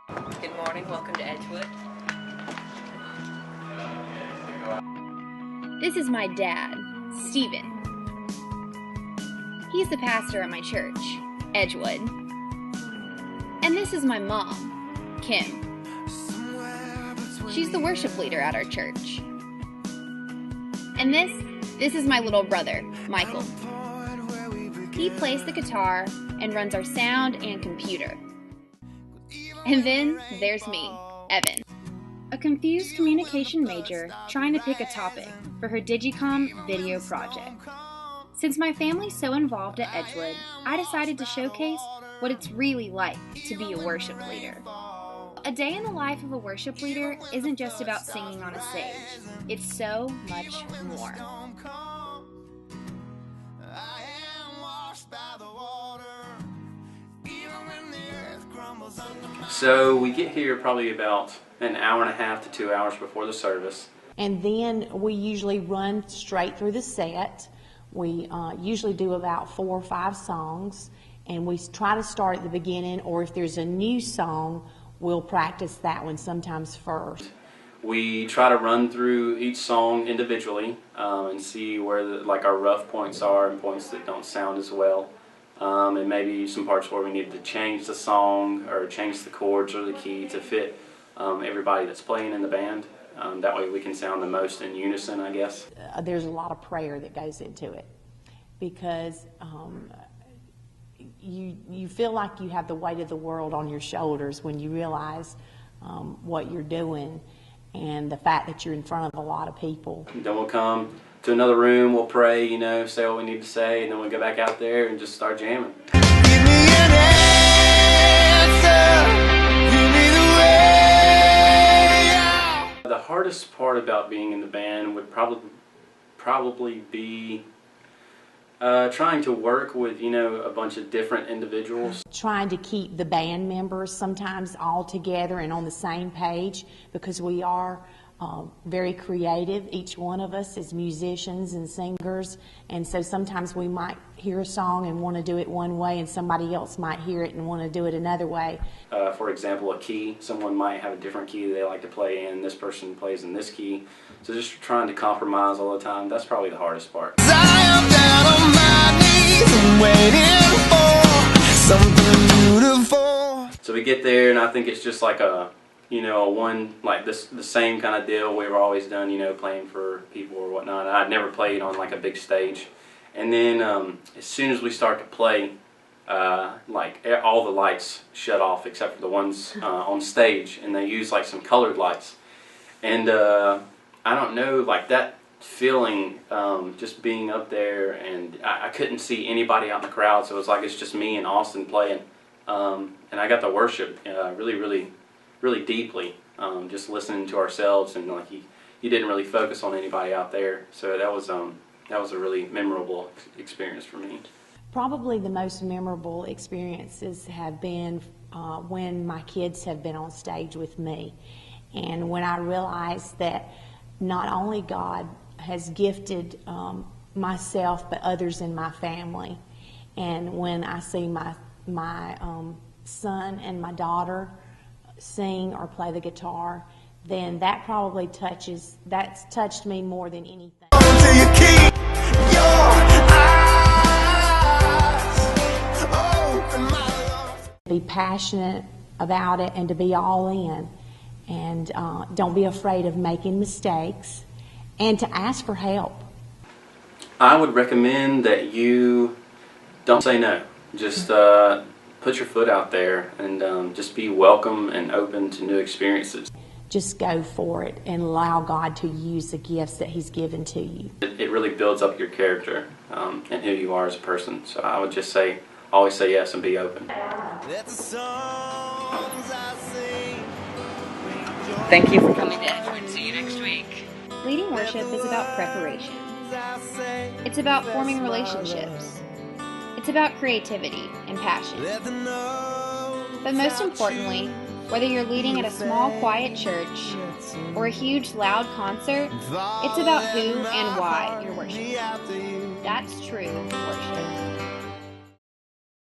Good morning, welcome to Edgewood. This is my dad, Stephen. He's the pastor at my church, Edgewood. And this is my mom, Kim. She's the worship leader at our church. And this is my little brother, Michael. He plays the guitar and runs our sound and computer. And then there's me, Evan, a confused communication major trying to pick a topic for her Digicom video project. Since my family's so involved at Edgewood, I decided to showcase what it's really like to be a worship leader. A day in the life of a worship leader isn't just about singing on a stage. It's so much more. So we get here probably about an hour and a half to 2 hours before the service. And then we usually run straight through the set. We usually do about 4 or 5 songs, and we try to start at the beginning, or if there's a new song, we'll practice that one sometimes first. We try to run through each song individually and see where our rough points are and points that don't sound as well. And maybe some parts where we need to change the song or change the chords or the key to fit everybody that's playing in the band. That way we can sound the most in unison, I guess. There's a lot of prayer that goes into it because you feel like you have the weight of the world on your shoulders when you realize what you're doing and the fact that you're in front of a lot of people. And then we'll come to another room, we'll pray, say what we need to say, and then we'll go back out there and just start jamming. Give me an answer, give me the way out. The hardest part about being in the band would probably be trying to work with, a bunch of different individuals. Trying to keep the band members sometimes all together and on the same page because we are very creative. Each one of us is musicians and singers, and so sometimes we might hear a song and want to do it one way and somebody else might hear it and want to do it another way. For example, a key. Someone might have a different key they like to play in. This person plays in this key. So just trying to compromise all the time, that's probably the hardest part. I am down on my knees and waiting for something beautiful. So we get there, and I think it's just like the same kind of deal we've always done, playing for people or whatnot. I'd never played on like a big stage. And then as soon as we start to play, all the lights shut off except for the ones on stage, and they use like some colored lights. And I don't know, that feeling, just being up there, and I couldn't see anybody out in the crowd, so it's just me and Austin playing. And I got to worship really deeply, just listening to ourselves, and he didn't really focus on anybody out there. So that was a really memorable experience for me. Probably the most memorable experiences have been when my kids have been on stage with me, and when I realized that not only God has gifted myself but others in my family, and when I see my son and my daughter sing or play the guitar, then that's touched me more than anything. Until you keep your eyes open, my love. Be passionate about it and to be all in, and don't be afraid of making mistakes and to ask for help. I would recommend that you don't say no. Just put your foot out there and just be welcome and open to new experiences. Just go for it and allow God to use the gifts that He's given to you. It really builds up your character and who you are as a person. So I would just say, always say yes and be open. Let the songs I sing. Thank you for coming to Edgewood. See you next week. Leading worship is about preparation. It's about forming relationships. It's about creativity and passion. But most importantly, whether you're leading at a small, quiet church or a huge, loud concert, it's about who and why you're worshiping. That's true worship.